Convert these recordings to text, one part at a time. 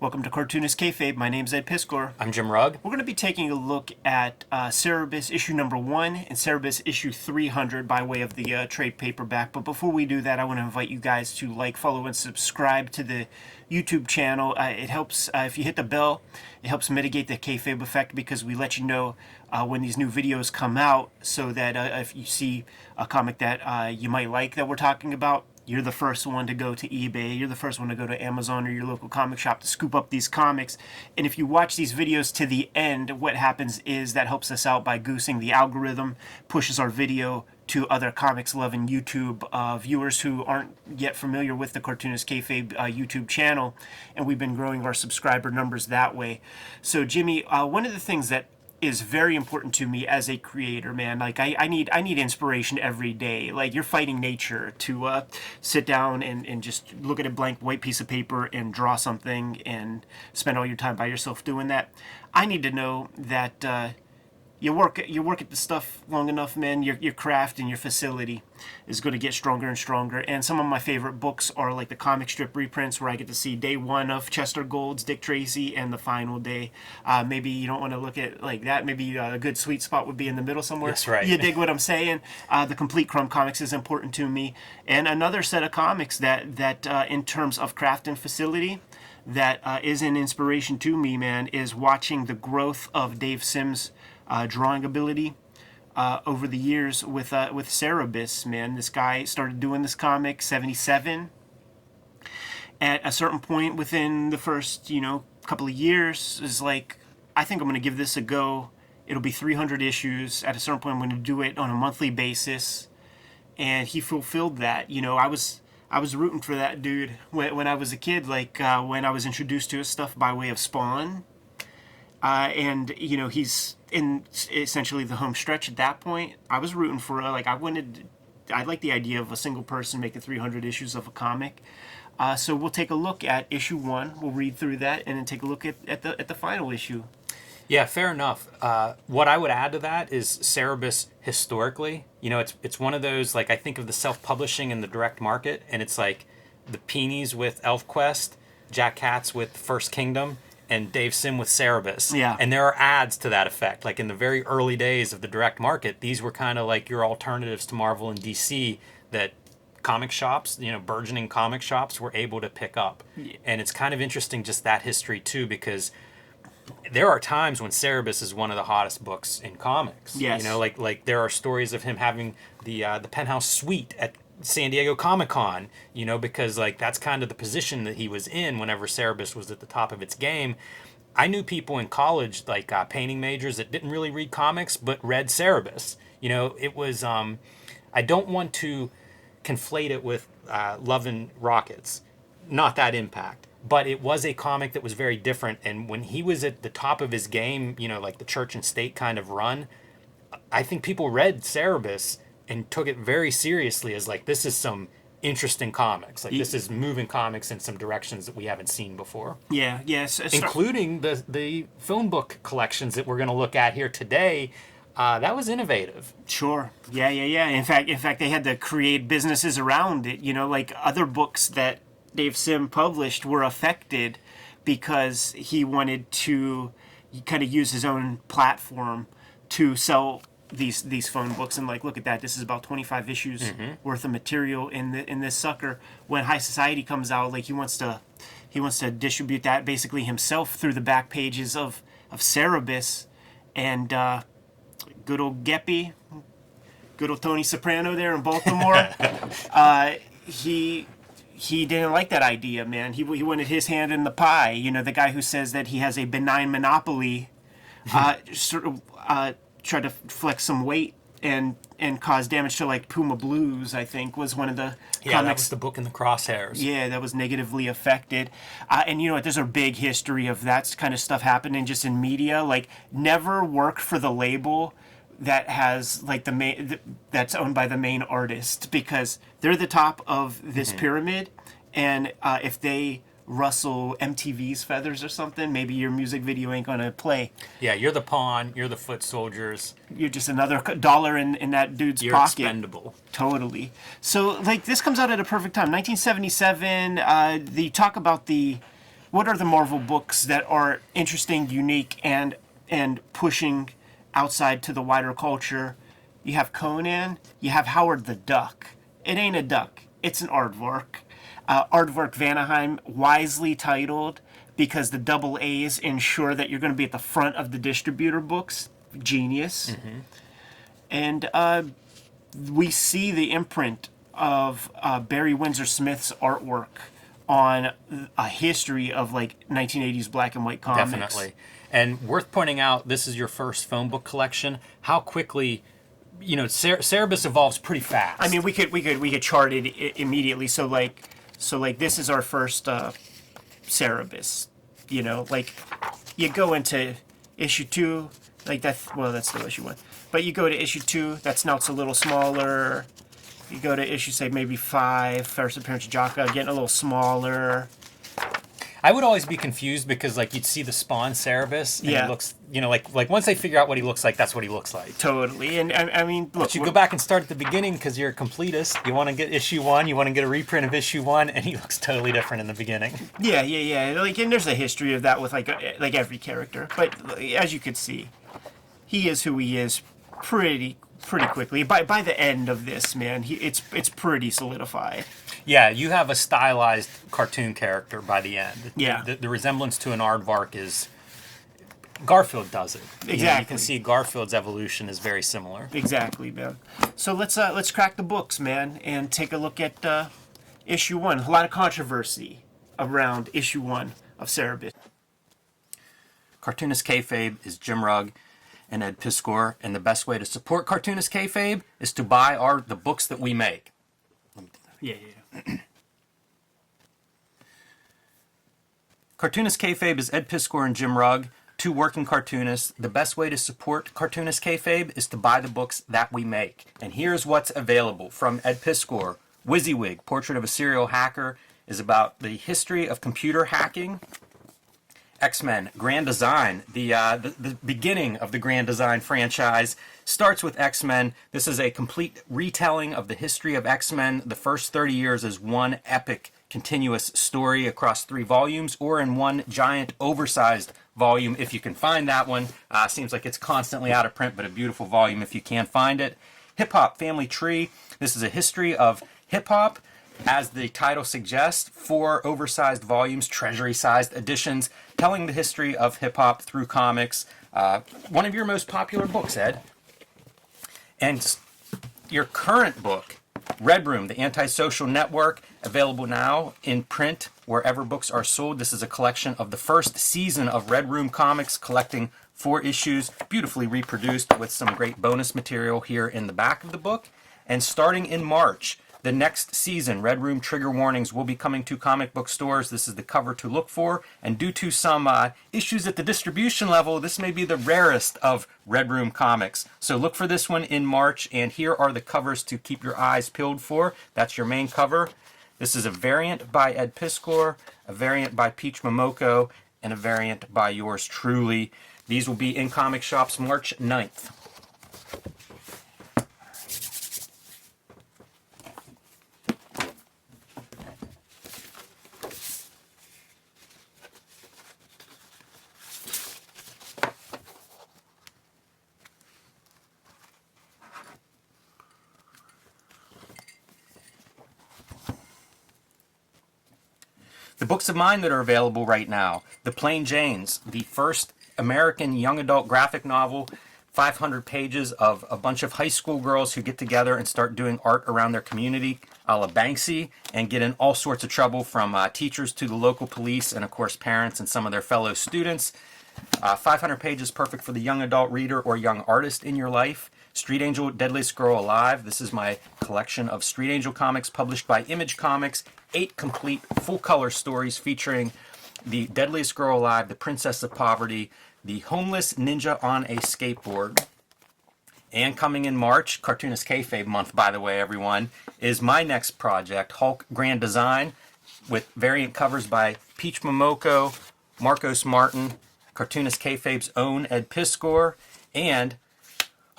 Welcome to Cartoonist Kayfabe. My name's Ed Piskor. I'm Jim Rugg. We're going to be taking a look at Cerebus issue number 1 and Cerebus issue 300 by way of the trade paperback. But before we do that, I want to invite you guys to like, follow, and subscribe to the YouTube channel. It helps, if you hit the bell, it helps mitigate the kayfabe effect because we let you know when these new videos come out so that if you see a comic that you might like that we're talking about, you're the first one to go to eBay, you're the first one to go to Amazon or your local comic shop to scoop up these comics. And if you watch these videos to the end, what happens is that helps us out by goosing the algorithm, pushes our video to other comics-loving YouTube viewers who aren't yet familiar with the Cartoonist Kayfabe YouTube channel, and we've been growing our subscriber numbers that way. So Jimmy, one of the things that is very important to me as a creator, man. Like I need inspiration every day. Like you're fighting nature to sit down and just look at a blank white piece of paper and draw something and spend all your time by yourself doing that. I need to know that you work at the stuff long enough, man. Your craft and your facility is going to get stronger and stronger. And some of my favorite books are like the comic strip reprints where I get to see day one of Chester Gold's Dick Tracy and the final day. Maybe you don't want to look at like that. Maybe a good sweet spot would be in the middle somewhere. That's right. You dig what I'm saying? The Complete Crumb comics is important to me. And another set of comics that in terms of craft and facility, that is an inspiration to me, man, is watching the growth of Dave Sim's drawing ability over the years with Cerebus, man. This guy started doing this comic 77. At a certain point within the first, couple of years, is like, I think I'm going to give this a go. It'll be 300 issues. At a certain point, I'm going to do it on a monthly basis. And he fulfilled that. I was rooting for that dude when I was a kid, like when I was introduced to his stuff by way of Spawn. And he's in essentially the home stretch at that point. I was rooting for I like the idea of a single person making 300 issues of a comic. So we'll take a look at issue 1. We'll read through that and then take a look at the final issue. Yeah, fair enough. What I would add to that is Cerebus historically. It's one of those, like, I think of the self-publishing and the direct market, and it's like the Peonies with ElfQuest, Jack Katz with First Kingdom, and Dave Sim with Cerebus. Yeah. And there are ads to that effect. Like in the very early days of the direct market, these were kind of like your alternatives to Marvel and DC that comic shops, burgeoning comic shops were able to pick up. Yeah. And it's kind of interesting just that history too, because there are times when Cerebus is one of the hottest books in comics. Yes. Like there are stories of him having the penthouse suite at San Diego Comic-Con, because like that's kind of the position that he was in whenever Cerebus was at the top of its game. I knew people in college, like painting majors, that didn't really read comics but read Cerebus. It was I don't want to conflate it with Love and Rockets, not that impact, but it was a comic that was very different. And when he was at the top of his game, like the church and state kind of run, I think people read Cerebus and took it very seriously as like, this is some interesting comics. Like this is moving comics in some directions that we haven't seen before. Yeah, yes. Including the phone book collections that we're going to look at here today. That was innovative. Sure. Yeah. In fact, they had to create businesses around it. Like other books that Dave Sim published were affected because he wanted to kind of use his own platform to sell these phone books, and like, look at that, this is about 25 issues worth of material in this sucker. When High Society comes out, like he wants to distribute that basically himself through the back pages of Cerebus. And good old Geppy, good old Tony Soprano there in Baltimore, he didn't like that idea, man. He wanted his hand in the pie. The guy who says that he has a benign monopoly try to flex some weight and cause damage to like Puma Blues, I think, was one of the comics. That was the book in the crosshairs. Yeah, that was negatively affected. And there's a big history of that kind of stuff happening just in media. Like, never work for the label that has like that's owned by the main artist, because they're the top of this pyramid, and if they rustle MTV's feathers or something, maybe your music video ain't gonna play. Yeah, you're the pawn, you're the foot soldiers. You're just another dollar in that dude's you're pocket. You're expendable. Totally. So, like, this comes out at a perfect time. 1977, they talk about the what are the Marvel books that are interesting, unique, and pushing outside to the wider culture? You have Conan. You have Howard the Duck. It ain't a duck. It's an aardvark. Aardvark Vanaheim, wisely titled because the double A's ensure that you're going to be at the front of the distributor books. Genius. And we see the imprint of Barry Windsor Smith's artwork on a history of like 1980s black and white comics. Definitely. And worth pointing out, this is your first phone book collection. How quickly, Cerebus evolves pretty fast. I mean, we could chart it immediately. So like this is our first Cerebus. Like you go into issue 2, like that. Well, that's still issue 1. But you go to issue 2, that snout's a little smaller. You go to issue, say, maybe 5, first appearance of Jaka, getting a little smaller. I would always be confused because, like, you'd see the Spawn Cerebus, and he looks, like once they figure out what he looks like, that's what he looks like. Totally. And I mean, look. But you go back and start at the beginning because you're a completist. You want to get issue 1, you want to get a reprint of issue 1, and he looks totally different in the beginning. Yeah. Like, and there's a history of that with, like every character. But as you could see, he is who he is pretty quickly. By the end of this, man, it's pretty solidified. Yeah, you have a stylized cartoon character by the end. Yeah. The resemblance to an aardvark is... Garfield does it. Exactly. You can see Garfield's evolution is very similar. Exactly, man. So let's crack the books, man, and take a look at issue 1. A lot of controversy around issue 1 of Cerebus. Cartoonist Kayfabe is Jim Rugg and Ed Piskor, and the best way to support Cartoonist Kayfabe is to buy the books that we make. Yeah. Cartoonist Kayfabe is Ed Piskor and Jim Rugg, 2 working cartoonists. The best way to support Cartoonist Kayfabe is to buy the books that we make. And here's what's available from Ed Piskor. WYSIWYG, Portrait of a Serial Hacker, is about the history of computer hacking. X-Men, Grand Design, the beginning of the Grand Design franchise, starts with X-Men. This is a complete retelling of the history of X-Men. The first 30 years is one epic, continuous story across 3 volumes, or in one giant, oversized volume, if you can find that one. Seems like it's constantly out of print, but a beautiful volume if you can find it. Hip Hop Family Tree. This is a history of hip-hop. As the title suggests, 4 oversized volumes, treasury-sized editions, telling the history of hip-hop through comics. One of your most popular books, Ed. And your current book, Red Room, The Antisocial Network, available now in print wherever books are sold. This is a collection of the first season of Red Room comics, collecting 4 issues, beautifully reproduced with some great bonus material here in the back of the book. And starting in March, the next season, Red Room trigger warnings will be coming to comic book stores. This is the cover to look for. And due to some issues at the distribution level, this may be the rarest of Red Room comics. So look for this one in March. And here are the covers to keep your eyes peeled for. That's your main cover. This is a variant by Ed Piskor, a variant by Peach Momoko, and a variant by yours truly. These will be in comic shops March 9th. The books of mine that are available right now: The Plain Janes, the first American young adult graphic novel, 500 pages of a bunch of high school girls who get together and start doing art around their community, a la Banksy, and get in all sorts of trouble from teachers to the local police and, of course, parents and some of their fellow students. 500 pages, perfect for the young adult reader or young artist in your life. Street Angel, Deadliest Girl Alive. This is my collection of Street Angel comics published by Image Comics. 8 complete full-color stories featuring the Deadliest Girl Alive, the Princess of Poverty, the homeless ninja on a skateboard. And coming in March, Cartoonist Kayfabe month, by the way, everyone, is my next project, Hulk Grand Design, with variant covers by Peach Momoko, Marcos Martin, Cartoonist Kayfabe's own Ed Piskor, and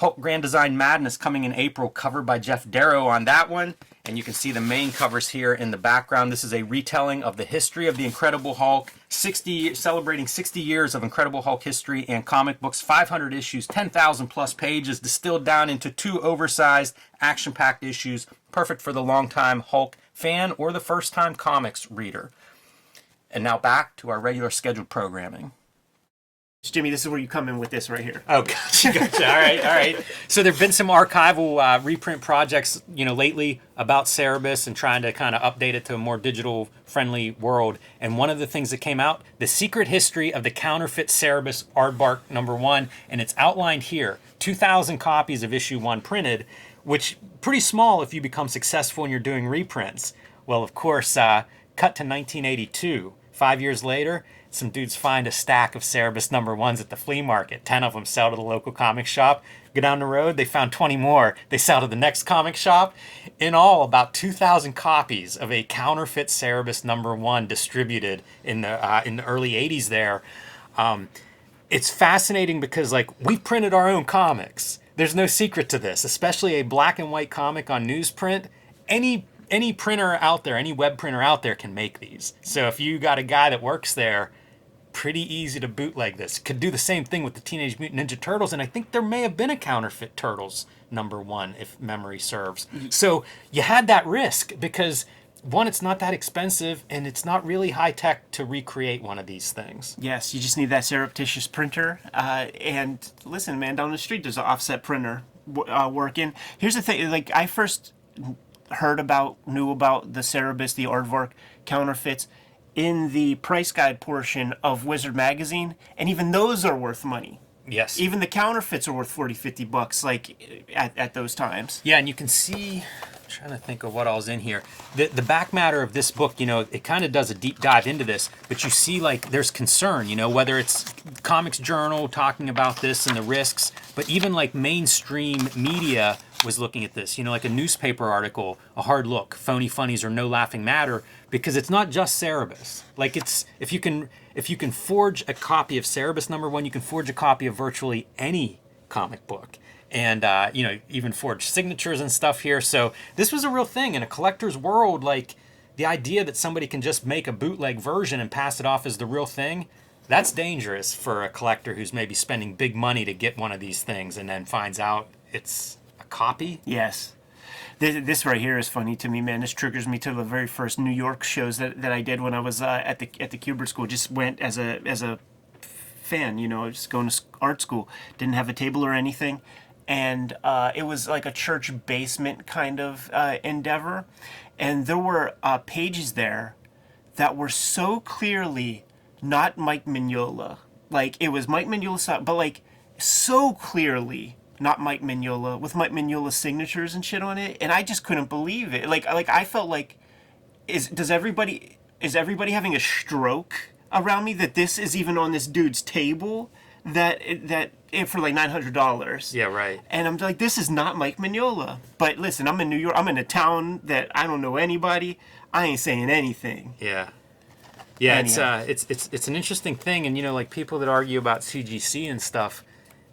Hulk Grand Design Madness coming in April, covered by Jeff Darrow on that one. And you can see the main covers here in the background. This is a retelling of the history of the Incredible Hulk, celebrating 60 years of Incredible Hulk history and comic books, 500 issues, 10,000 plus pages, distilled down into 2 oversized, action-packed issues, perfect for the longtime Hulk fan or the first-time comics reader. And now back to our regular scheduled programming. Jimmy, this is where you come in with this right here. Oh, gotcha. All right. So there've been some archival reprint projects, lately about Cerebus and trying to kind of update it to a more digital-friendly world. And one of the things that came out, The Secret History of the Counterfeit Cerebus Aardvark #1, and it's outlined here. 2,000 copies of issue 1 printed, which pretty small if you become successful and you're doing reprints. Well, of course, cut to 1982. 5 years later, some dudes find a stack of Cerebus #1s at the flea market. 10 of them sell to the local comic shop. Go down the road, they found 20 more. They sell to the next comic shop. In all, about 2,000 copies of a counterfeit Cerebus #1 distributed in the early 80s there. It's fascinating because, we've printed our own comics. There's no secret to this, especially a black and white comic on newsprint. Any printer out there, any web printer out there can make these. So if you got a guy that works there, pretty easy to bootleg this. Could do the same thing with the Teenage Mutant Ninja Turtles, and I think there may have been a counterfeit Turtles #1, if memory serves. So you had that risk because, one, it's not that expensive, and it's not really high-tech to recreate one of these things. Yes, you just need that surreptitious printer. And listen, man, down the street there's an offset printer working. Here's the thing, I first knew about the Cerebus, the Aardvark counterfeits in the price guide portion of Wizard magazine, and even those are worth money. Yes. Even the counterfeits are worth $40-50 at those times. Yeah, and you can see, I'm trying to think of what all's in here. The back matter of this book, it kind of does a deep dive into this, but you see there's concern, whether it's Comics Journal talking about this and the risks, but even mainstream media was looking at this, like a newspaper article, a hard look, phony funnies or no laughing matter, because it's not just Cerebus. If you can forge a copy of Cerebus #1, you can forge a copy of virtually any comic book. And, even forge signatures and stuff here. So this was a real thing in a collector's world. The idea that somebody can just make a bootleg version and pass it off as the real thing, that's dangerous for a collector who's maybe spending big money to get one of these things and then finds out it's a copy. Yes. This right here is funny to me, man. This triggers me to the very first New York shows that I did when I was at the Kubert School. Just went as a fan, just going to art school. Didn't have a table or anything. And it was like a church basement kind of endeavor. And there were pages there that were so clearly not Mike Mignola. It was Mike Mignola, but so clearly not Mike Mignola, with Mike Mignola's signatures and shit on it. And I just couldn't believe it. I felt is everybody having a stroke around me that this is even on this dude's table? That for $900. Yeah, right. And I'm like, this is not Mike Mignola. But listen, I'm in New York. I'm in a town that I don't know anybody. I ain't saying anything. Yeah. Anyhow. It's an interesting thing, and people that argue about CGC and stuff,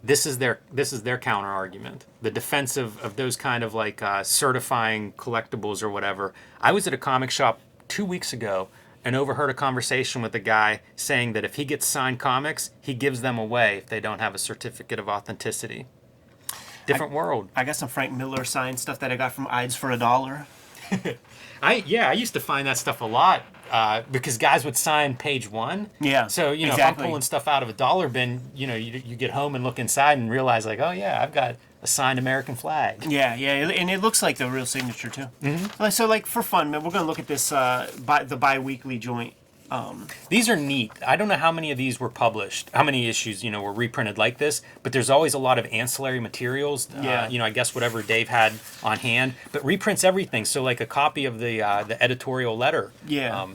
this is their counter argument. The defense of those kind of certifying collectibles or whatever. I was at a comic shop 2 weeks ago and overheard a conversation with a guy saying that if he gets signed comics, he gives them away if they don't have a certificate of authenticity. Different world. I got some Frank Miller signed stuff that I got from Ides for $1. I used to find that stuff a lot because guys would sign page 1. Yeah. So, exactly. If I'm pulling stuff out of a dollar bin, you get home and look inside and realize oh yeah, I've got a signed American flag. Yeah, and it looks like the real signature too. Mm-hmm. So for fun, man, we're gonna look at this the bi-weekly joint. These are neat. I don't know how many of these were published, how many issues were reprinted like this, but there's always a lot of ancillary materials. Yeah. I guess whatever Dave had on hand, but reprints everything. So a copy of the editorial letter. Yeah.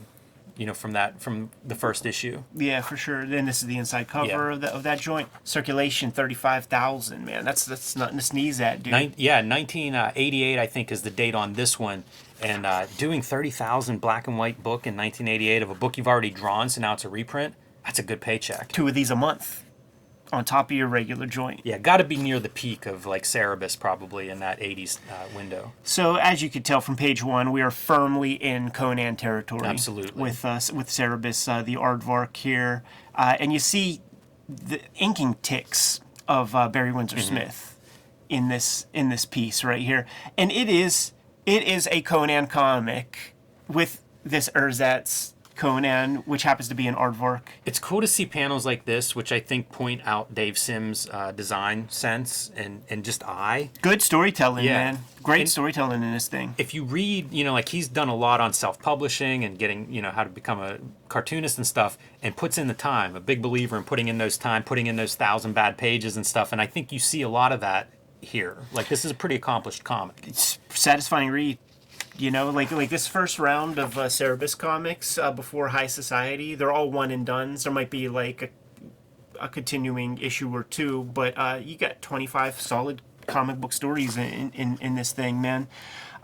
From the first issue. Yeah, for sure. Then this is the inside cover of that joint. Circulation 35,000. Man, that's nothing to sneeze at, dude. 1988 I think is the date on this one, and doing 30,000 black and white book in 1988 of a book you've already drawn, so now it's a reprint. That's a good paycheck. 2 of these a month. on top of your regular joint. Yeah, got to be near the peak of like Cerebus probably in that 80s window. So as you could tell from page 1, we are firmly in Conan territory. Absolutely. With Cerebus, the aardvark here, and you see the inking ticks of Barry Windsor Smith in this piece right here, and it is a Conan comic with this ersatz Conan, which happens to be an aardvark. It's cool to see panels like this, which I think point out Dave Sims' design sense and just eye. Good storytelling, Yeah. man. Great And storytelling in this thing. If you read, like he's done a lot on self-publishing and getting, how to become a cartoonist and stuff, and puts in the time. A big believer in putting in those 1,000 bad pages and stuff. And I think you see a lot of that here. Like, this is a pretty accomplished comic. It's a satisfying read. Like this first round of Cerebus comics before High Society, they're all one and dones. There might be like a continuing issue or two, but you got 25 solid comic book stories in this thing, man.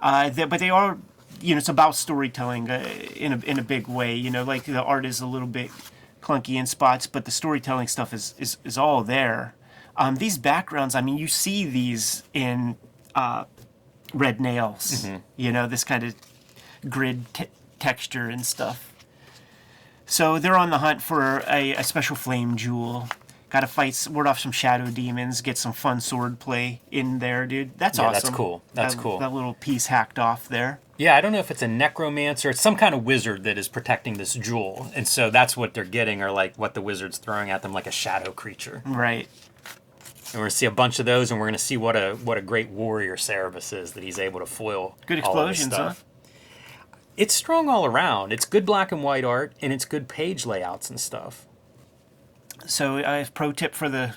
But they are, it's about storytelling in a big way. Like the art is a little bit clunky in spots, but the storytelling stuff is all there. These backgrounds, I mean, you see these in Red Nails, this kind of grid texture and stuff. So they're on the hunt for a special flame jewel. Got to ward off some shadow demons, get some fun sword play in there, dude. That's awesome. That's cool. That's cool. That little piece hacked off there. Yeah, I don't know if it's a necromancer. It's some kind of wizard that is protecting this jewel. And so that's what they're getting, or like what the wizard's throwing at them, like a shadow creature. Right. And we're going to see a bunch of those, and we're going to see what a great warrior Cerebus is, that he's able to foil. Good all of this explosions, stuff. It's strong all around. It's good black and white art, and it's good page layouts and stuff. So I have a pro tip for the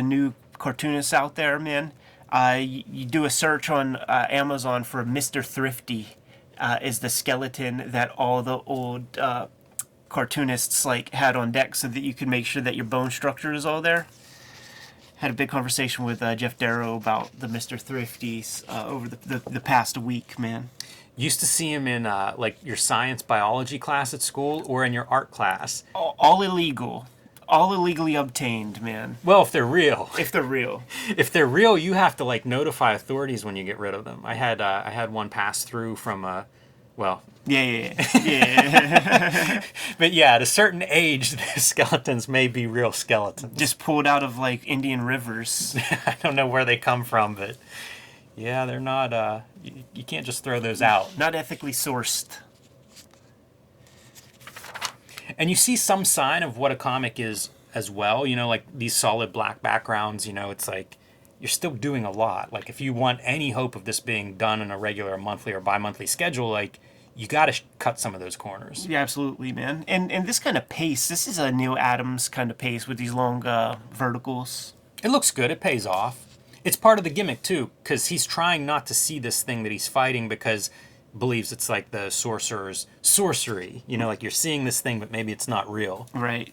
new cartoonists out there, man. You do a search on Amazon for Mr. Thrifty, is the skeleton that all the old cartoonists had on deck, so that you can make sure that your bone structure is all there. Had a big conversation with Jeff Darrow about the Mr. Thrifties over the past week, man. Used to see him in your science biology class at school or in your art class. All illegal. All illegally obtained, man. Well, if they're real. If they're real. If they're real, you have to notify authorities when you get rid of them. I had one pass through from Yeah. But yeah, at a certain age, the skeletons may be real skeletons. Just pulled out of Indian rivers. I don't know where they come from, but yeah, they're not. You can't just throw those out. Not ethically sourced. And you see some sign of what a comic is as well. Like these solid black backgrounds. It's like you're still doing a lot. Like if you want any hope of this being done in a regular monthly or bi-monthly schedule, you got to cut some of those corners. Yeah, absolutely, man. And this kind of pace, this is a Neil Adams kind of pace with these long verticals. It looks good. It pays off. It's part of the gimmick, too, because he's trying not to see this thing that he's fighting because believes it's like the sorcerer's sorcery. Like you're seeing this thing, but maybe it's not real. Right.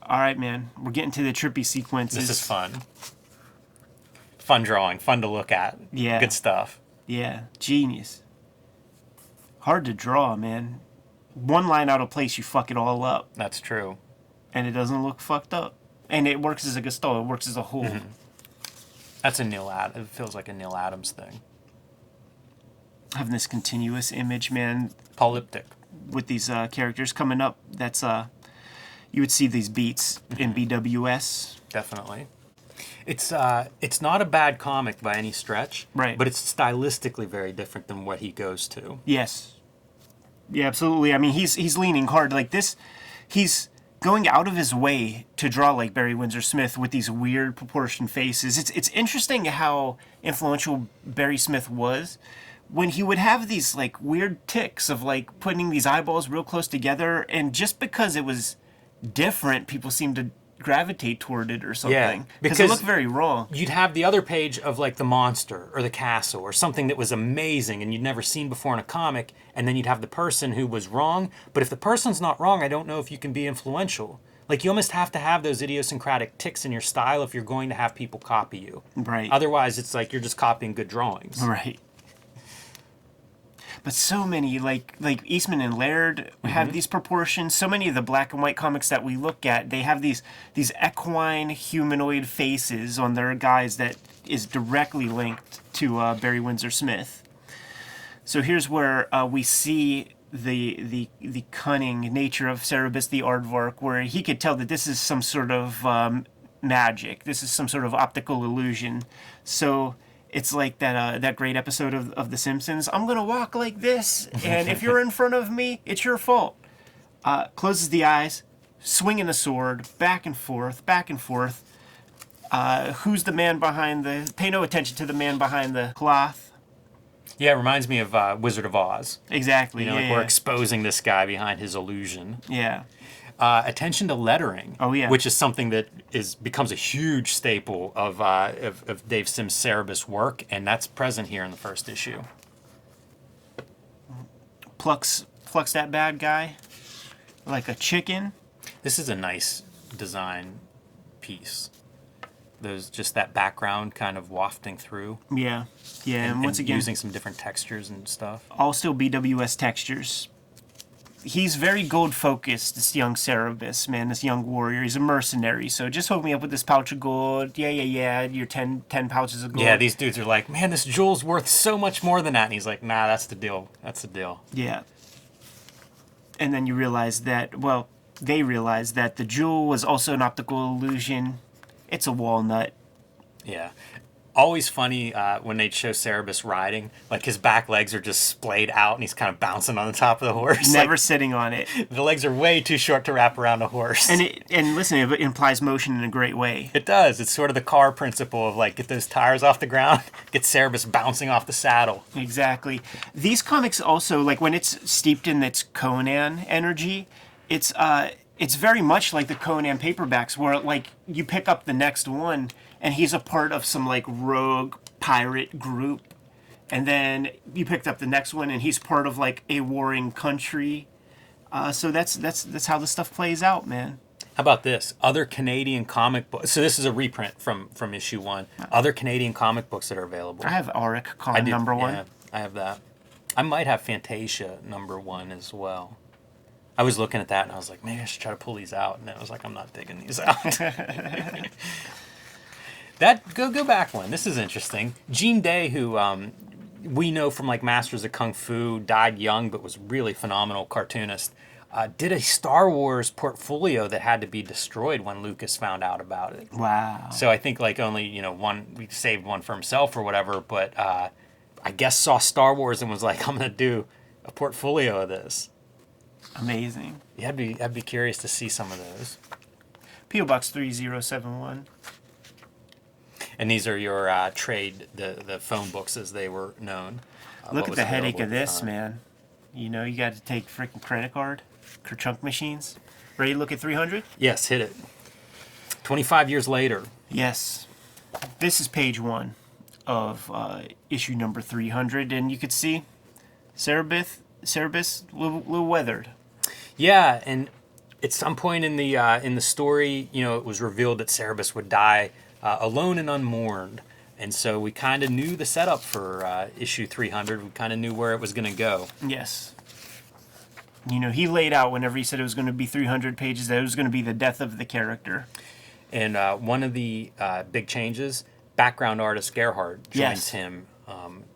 All right, man. We're getting to the trippy sequences. This is fun. Fun drawing. Fun to look at. Yeah. Good stuff. Yeah. Genius. Hard to draw, man. One line out of place, you fuck it all up. That's true. And it doesn't look fucked up. And it works as a gestalt. It works as a whole. Mm-hmm. That's a Neil Adams. It feels like a Neil Adams thing. Having this continuous image, man. Polyptic. With these characters coming up, that's you would see these beats in BWS. Definitely. It's not a bad comic by any stretch. Right. But it's stylistically very different than what he goes to. Yes. Yeah, absolutely. I mean, he's leaning hard like this. He's going out of his way to draw like Barry Windsor Smith with these weird proportioned faces. It's interesting how influential Barry Smith was when he would have these weird tics of putting these eyeballs real close together, and just because it was different, people seemed to gravitate toward it or something. Yeah, because it looked very raw. You'd have the other page of the monster or the castle or something that was amazing and you'd never seen before in a comic, and then you'd have the person who was wrong. But if the person's not wrong, I don't know if you can be influential. You almost have to have those idiosyncratic tics in your style if you're going to have people copy you. Right. Otherwise, it's you're just copying good drawings. Right. But so many, like Eastman and Laird have these proportions. So many of the black and white comics that we look at, they have these equine humanoid faces on their guys that is directly linked to Barry Windsor Smith. So here's where we see the cunning nature of Cerebus the Aardvark, where he could tell that this is some sort of magic. This is some sort of optical illusion. So it's like that great episode of The Simpsons. I'm going to walk like this, and if you're in front of me, it's your fault. Closes the eyes, swinging the sword, back and forth, back and forth. Who's the man behind the... Pay no attention to the man behind the cloth. Yeah, it reminds me of Wizard of Oz. Exactly. You know, like we're exposing this guy behind his illusion. Yeah. Attention to lettering. Oh, yeah. Which is something that becomes a huge staple of Dave Sim's Cerebus work, and that's present here in the first issue. Plucks that bad guy like a chicken. This is a nice design piece. There's just that background kind of wafting through. Yeah. Yeah, and once again, using some different textures and stuff. All still BWS textures. He's very gold focused, this young Cerebus, man, this young warrior. He's a mercenary, so just hook me up with this pouch of gold. Yeah, your 10 pouches of gold. Yeah, these dudes are like, man, this jewel's worth so much more than that. And he's like, nah, that's the deal. That's the deal. Yeah. And then you realize that, well, they realize that the jewel was also an optical illusion. It's a walnut. Yeah. Always funny when they'd show Cerebus riding, like his back legs are just splayed out and he's kind of bouncing on the top of the horse. Never like, sitting on it. The legs are way too short to wrap around a horse. And listen, it implies motion in a great way. It does. It's sort of the car principle of like, get those tires off the ground, get Cerebus bouncing off the saddle. Exactly. These comics also, like when it's steeped in its Conan energy, it's very much like the Conan paperbacks where like you pick up the next one and he's a part of some like rogue pirate group, and then you picked up the next one and he's part of like a warring country. So that's how the stuff plays out, man. How about this? Other Canadian comic books. So this is a reprint from issue 1. Other Canadian comic books that are available. I have Auric Con number 1. Yeah, I have that. I might have Fantasia number 1 as well. I was looking at that and I was like, maybe I should try to pull these out. And then I was like, I'm not digging these out. Go back one. This is interesting. Gene Day, who we know from like Masters of Kung Fu, died young but was really phenomenal cartoonist, did a Star Wars portfolio that had to be destroyed when Lucas found out about it. Wow. So I think like only one, we saved one for himself or whatever, but I guess saw Star Wars and was like, I'm gonna do a portfolio of this. Amazing. Yeah, I'd be curious to see some of those. P.O. Box 3071. And these are your trade, the phone books as they were known. Look at the headache of this, man. You know, you got to take freaking credit card, chunk machines. Ready to look at 300? Yes, hit it. 25 years later. Yes. This is page 1 of issue number 300, and you could see Cerebus, little weathered. Yeah, and at some point in the story, you know, it was revealed that Cerebus would die alone and unmourned, and so we kind of knew the setup for issue 300. We kind of knew where it was going to go. Yes. You know, he laid out whenever he said it was going to be 300 pages that it was going to be the death of the character. And one of the big changes, background artist Gerhard joins him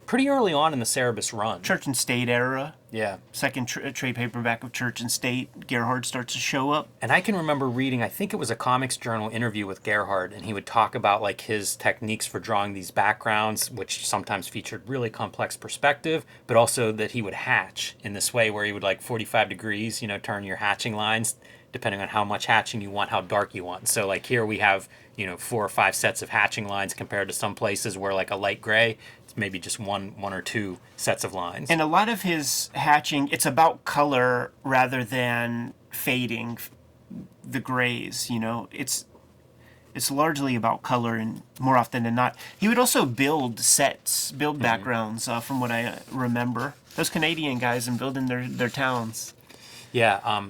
pretty early on in the Cerebus run. Church and State era. Yeah. Second trade paperback of Church and State. Gerhard starts to show up. And I can remember reading, I think it was a Comics Journal interview with Gerhard, and he would talk about like his techniques for drawing these backgrounds, which sometimes featured really complex perspective, but also that he would hatch in this way where he would like 45 degrees, you know, turn your hatching lines depending on how much hatching you want, how dark you want. So like here we have, you know, 4 or 5 sets of hatching lines compared to some places where like a light gray, it's maybe just one or 2 sets of lines. And a lot of his hatching, it's about color rather than fading the grays, you know. It's largely about color, and more often than not. He would also build sets, backgrounds, from what I remember. Those Canadian guys and building their towns. Yeah,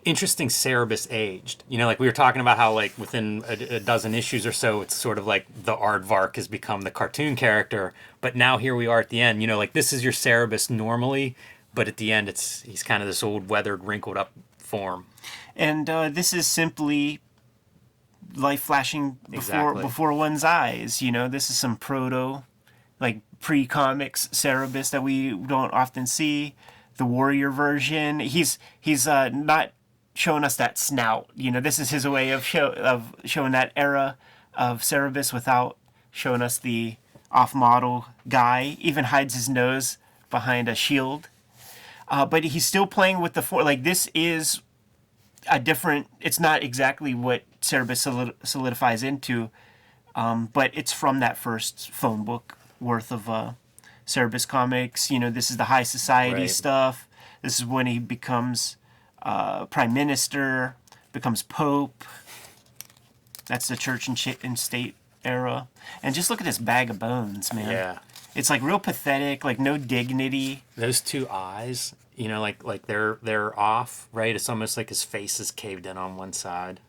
Interesting Cerebus aged. You know, like we were talking about how like within a dozen issues or so, it's sort of like the aardvark has become the cartoon character. But now here we are at the end. You know, like this is your Cerebus normally, but at the end he's kind of this old weathered, wrinkled up form. And this is simply life flashing Exactly. before one's eyes. You know, this is some proto, like pre-comics Cerebus that we don't often see. The warrior version. He's not showing us that snout. You know, this is his way of showing that era of Cerebus without showing us the off-model guy. Even hides his nose behind a shield. But he's still playing with the like this is a different. It's not exactly what Cerebus solidifies into, but it's from that first phone book worth of Cerebus comics. You know, this is the high society Right. stuff. This is when he becomes prime minister, becomes pope. That's the church and state era. And just look at this bag of bones, man. Yeah. It's like real pathetic, like no dignity. Those two eyes, you know, like they're off, right? It's almost like his face is caved in on one side.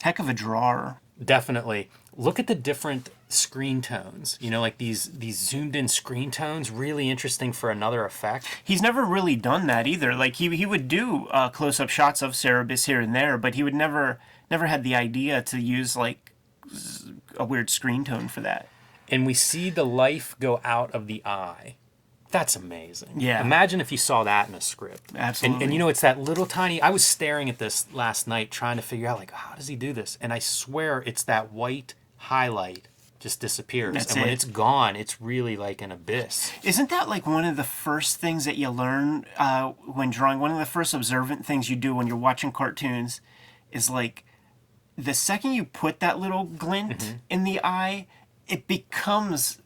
Heck of a drawer. Definitely. Look at the different screen tones. You know, like these zoomed in screen tones, really interesting for another effect. He's never really done that either. Like he would do close up shots of Cerebus here and there, but he would never had the idea to use like a weird screen tone for that. And we see the life go out of the eye. That's amazing. Yeah. Imagine if you saw that in a script. Absolutely. And you know, it's that little tiny. I was staring at this last night trying to figure out, like, how does he do this? And I swear it's that white highlight just disappears. That's and when it. it's gone, it's really like an abyss. Isn't that like one of the first things that you learn when drawing? One of the first observant things you do when you're watching cartoons is like the second you put that little glint in the eye, it becomes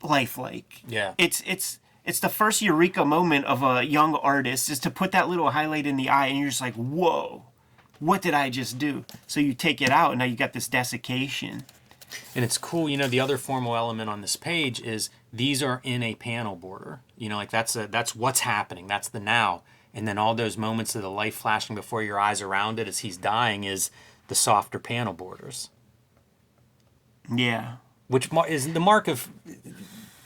lifelike. Yeah. It's the first eureka moment of a young artist is to put that little highlight in the eye, and you're just like, whoa, what did I just do? So you take it out, and now you got this desiccation. And it's cool, you know, the other formal element on this page is these are in a panel border. You know, like that's what's happening. That's the now. And then all those moments of the light flashing before your eyes around it as he's dying is the softer panel borders. Yeah. Which is the mark of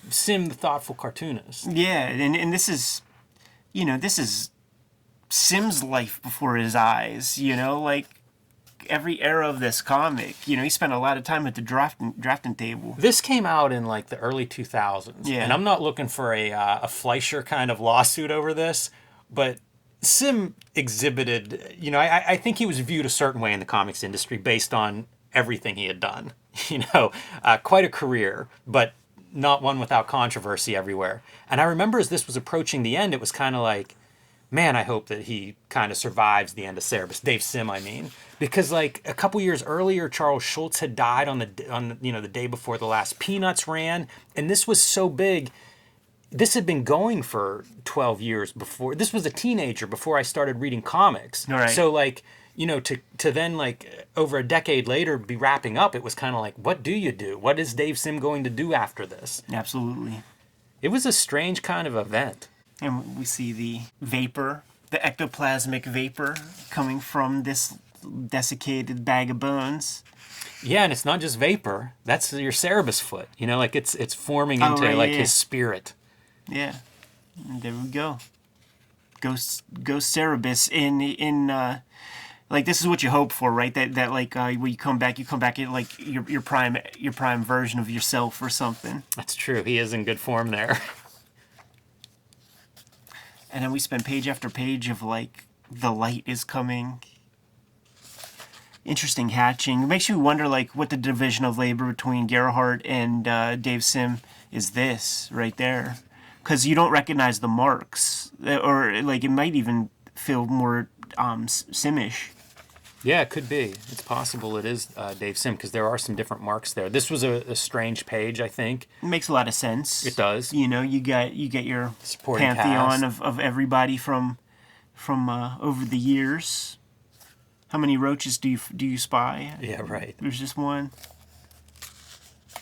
Sim, the thoughtful cartoonist. Yeah, and this is, you know, this is Sim's life before his eyes, you know, like every era of this comic. You know, he spent a lot of time at the drafting table. This came out in like the early 2000s. Yeah. And I'm not looking for a Fleischer kind of lawsuit over this, but Sim exhibited, you know, I think he was viewed a certain way in the comics industry based on everything he had done. You know, quite a career, but not one without controversy everywhere. And I remember as this was approaching the end, it was kind of like, man, I hope that he kind of survives the end of Cerebus. Dave Sim, I mean. Because like a couple years earlier, Charles Schultz had died on the you know, the day before the last Peanuts ran. And this was so big. This had been going for 12 years before. This was a teenager before I started reading comics. All right. So like, you know, to then like over a decade later be wrapping up, it was kind of like, what do you do? What is Dave Sim going to do after this? Absolutely. It was a strange kind of event. And we see the vapor, the ectoplasmic vapor coming from this desiccated bag of bones. Yeah, and it's not just vapor. That's your Cerebus foot. You know, like it's forming into right, like yeah. his spirit. Yeah. And there we go. Ghost Cerebus in like this is what you hope for, right? That like when you come back in like your prime version of yourself or something. That's true. He is in good form there. And then we spend page after page of like the light is coming. Interesting hatching. It makes you wonder like what the division of labor between Gerhardt and Dave Sim is this right there. Because you don't recognize the marks. Or like it might even feel more Simish. Yeah, it could be. It's possible it is Dave Sim because there are some different marks there. This was a strange page, I think. It makes a lot of sense. It does. You know, you get your Supporting pantheon cast. of everybody from over the years. How many roaches do you spy? Yeah, right. There's just one.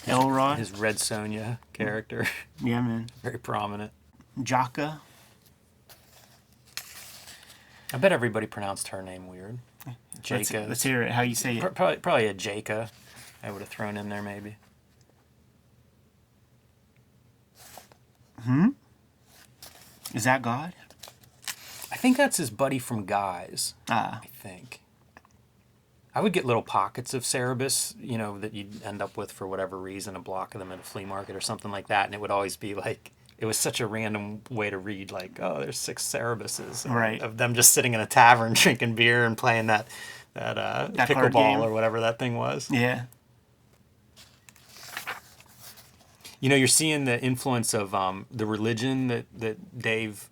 Elrod. His Red Sonja character, Yeah, man. very prominent. Jaka. I bet everybody pronounced her name weird. Jaca. Let's hear it. How you say it? Probably a Jaca. I would have thrown in there maybe. Is that God? I think that's his buddy from Guys. Ah. I think. I would get little pockets of Cerebus, that you'd end up with for whatever reason, a block of them at a flea market or something like that, and it would always be like, it was such a random way to read, like, oh, there's 6 Cerebuses. Right. Of them just sitting in a tavern drinking beer and playing that card game. pickleball or whatever that thing was. Yeah. You're seeing the influence of the religion that Dave,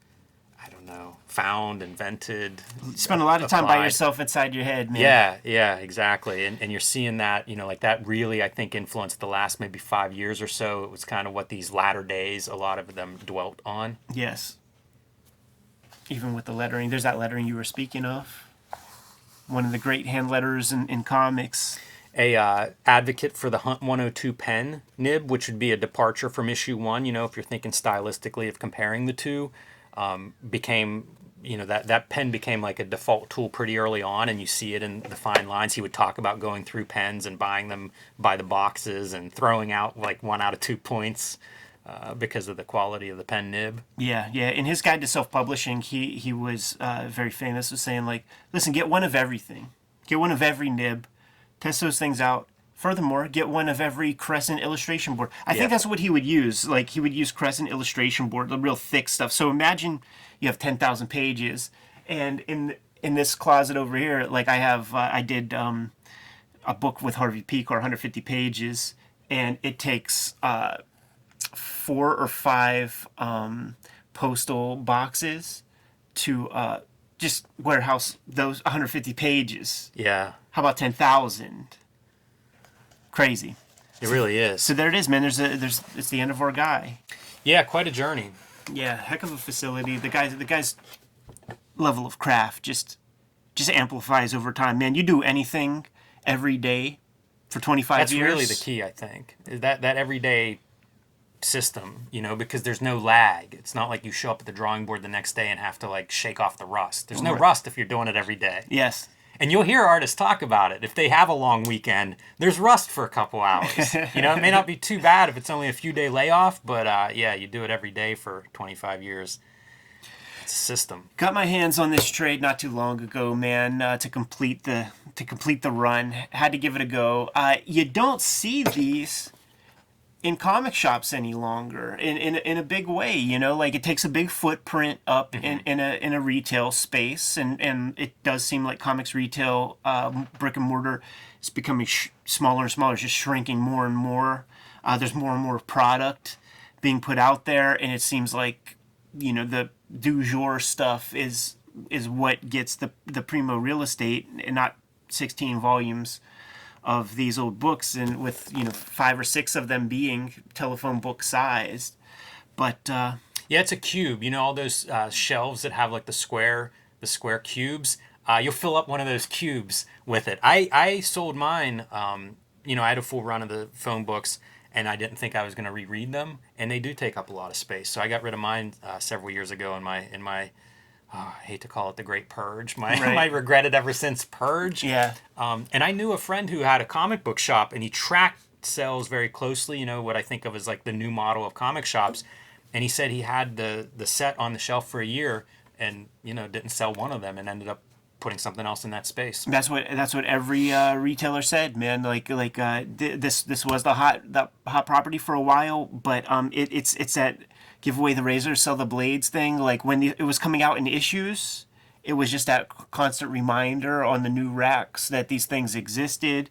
I don't know, found, invented. You spend a lot of time by applied. yourself inside your head, man. Yeah, exactly. And you're seeing that, like that really, I think, influenced the last maybe 5 years or so. It was kind of what these latter days, a lot of them dwelt on. Yes. Even with the lettering. There's that lettering you were speaking of. One of the great hand letters in comics. A advocate for the Hunt 102 pen nib, which would be a departure from issue 1, if you're thinking stylistically of comparing the two, became, that pen became like a default tool pretty early on, and you see it in the fine lines. He would talk about going through pens and buying them by the boxes and throwing out like 1 out of 2 points because of the quality of the pen nib. Yeah. In his guide to self-publishing, he was very famous with saying, like, listen, get one of everything. Get one of every nib. Test those things out. Furthermore, get one of every Crescent illustration board. I think that's what he would use. Like, he would use Crescent illustration board, the real thick stuff. So imagine you have 10,000 pages, and in this closet over here, like I did a book with Harvey Pecor, 150 pages, and it takes 4 or 5 postal boxes to just warehouse those 150 pages. Yeah. How about 10,000? Crazy. It really is. So there it is, man. It's the end of our guy. Yeah, quite a journey. Yeah, heck of a facility. The guy's level of craft just amplifies over time. Man, you do anything every day for 25 That's years. really the key, I think. Is that everyday system, because there's no lag. It's not like you show up at the drawing board the next day and have to like shake off the rust. There's no rust if you're doing it every day. Yes. And you'll hear artists talk about it. If they have a long weekend, there's rust for a couple hours. It may not be too bad if it's only a few day layoff, but you do it every day for 25 years. It's a system. Got my hands on this trade not too long ago, man, to complete the run. Had to give it a go. You don't see these in comic shops any longer in a big way, like it takes a big footprint up in a retail space, and it does seem like comics retail, brick and mortar, is becoming smaller and smaller, just shrinking more and more. There's more and more product being put out there, and it seems like the du jour stuff is what gets the primo real estate, and not 16 volumes of these old books, and with 5 or 6 of them being telephone book sized. But yeah, it's a cube. All those shelves that have like the square cubes. You'll fill up one of those cubes with it. I sold mine. I had a full run of the phone books, and I didn't think I was going to reread them, and they do take up a lot of space. So I got rid of mine several years ago in my I hate to call it the Great Purge. My regretted ever since purge. Yeah. And I knew a friend who had a comic book shop, and he tracked sales very closely. What I think of as like the new model of comic shops. And he said he had the set on the shelf for a year, and didn't sell one of them, and ended up putting something else in that space. That's what every retailer said, man. This was the hot property for a while, but it's that give away the razor, sell the blades thing. Like when it was coming out in issues, it was just that constant reminder on the new racks that these things existed.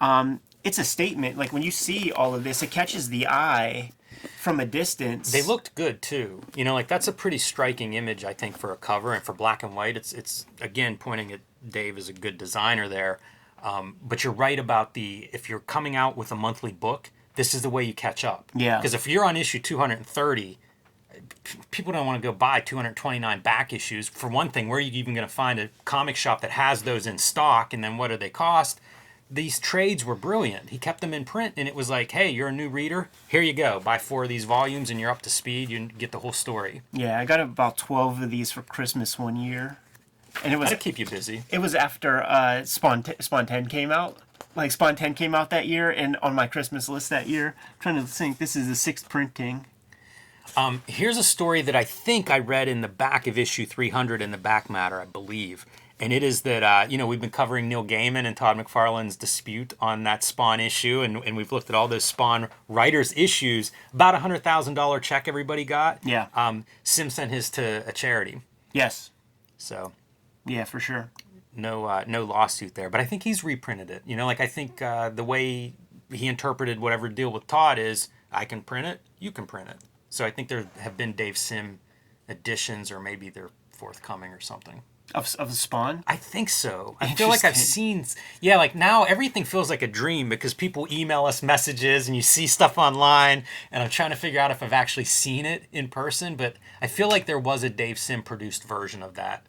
It's a statement. Like when you see all of this, it catches the eye from a distance. They looked good too. That's a pretty striking image, I think, for a cover, and for black and white. It's again pointing at Dave as a good designer there. But you're right about if you're coming out with a monthly book, this is the way you catch up. Yeah. Because if you're on issue 230, people don't want to go buy 229 back issues. For one thing, where are you even going to find a comic shop that has those in stock? And then what do they cost? These trades were brilliant. He kept them in print, and it was like, hey, you're a new reader. Here you go. Buy 4 of these volumes, and you're up to speed. You get the whole story. Yeah, I got about 12 of these for Christmas one year. And it was That'll keep you busy. It was after Spawn 10 came out. Like Spawn 10 came out that year, and on my Christmas list that year, I'm trying to think, this is the 6th printing. Here's a story that I think I read in the back of issue 300 in the back matter, I believe. And it is that, we've been covering Neil Gaiman and Todd McFarlane's dispute on that Spawn issue, and we've looked at all those Spawn writers' issues. About $100,000 check everybody got. Yeah. Sim sent his to a charity. Yes. So, Yeah, for sure. no lawsuit there. But I think he's reprinted it. I think the way he interpreted whatever deal with Todd is, I can print it, you can print it. So I think there have been Dave Sim editions, or maybe they're forthcoming or something. Of the Spawn? I think so. I feel like I've seen... Yeah, like now everything feels like a dream because people email us messages and you see stuff online, and I'm trying to figure out if I've actually seen it in person, but I feel like there was a Dave Sim produced version of that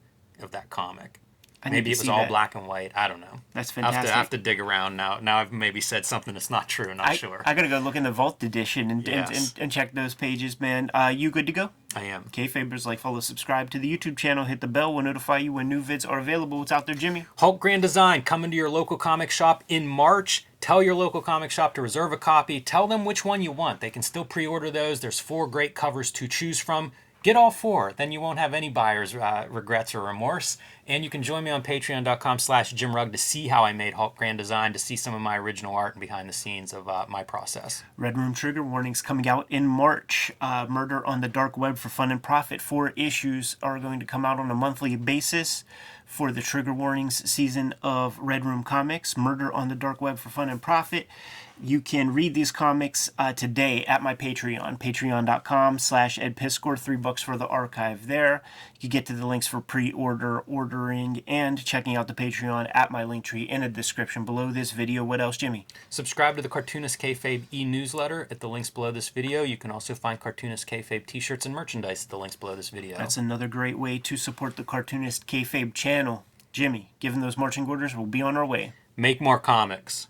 comic. Maybe it was all black and white. I don't know. That's fantastic. I have to dig around now. Now I've maybe said something that's not true. Not sure. I gotta go look in the Vault edition and Yes. and check those pages, man. You good to go? I am. Kayfabers, like, follow, subscribe to the YouTube channel, hit the bell, will notify you when new vids are available. What's out there, Jimmy? Hulk Grand Design coming to your local comic shop in March. Tell your local comic shop to reserve a copy. Tell them which one you want. They can still pre-order those. There's 4 great covers to choose from. Get all 4. Then you won't have any buyer's regrets or remorse. And you can join me on patreon.com/JimRugg to see how I made Hulk Grand Design, to see some of my original art and behind the scenes of my process. Red Room Trigger Warnings coming out in March. Murder on the Dark Web for Fun and Profit. 4 issues are going to come out on a monthly basis for the Trigger Warnings season of Red Room Comics. Murder on the Dark Web for Fun and Profit. You can read these comics today at my Patreon, patreon.com/EdPiscor, $3 for the archive there. You get to the links for pre-order, ordering, and checking out the Patreon at my link tree in the description below this video. What else, Jimmy? Subscribe to the Cartoonist Kayfabe e-newsletter at the links below this video. You can also find Cartoonist Kayfabe t-shirts and merchandise at the links below this video. That's another great way to support the Cartoonist Kayfabe channel. Jimmy, given those marching orders, we'll be on our way. Make more comics.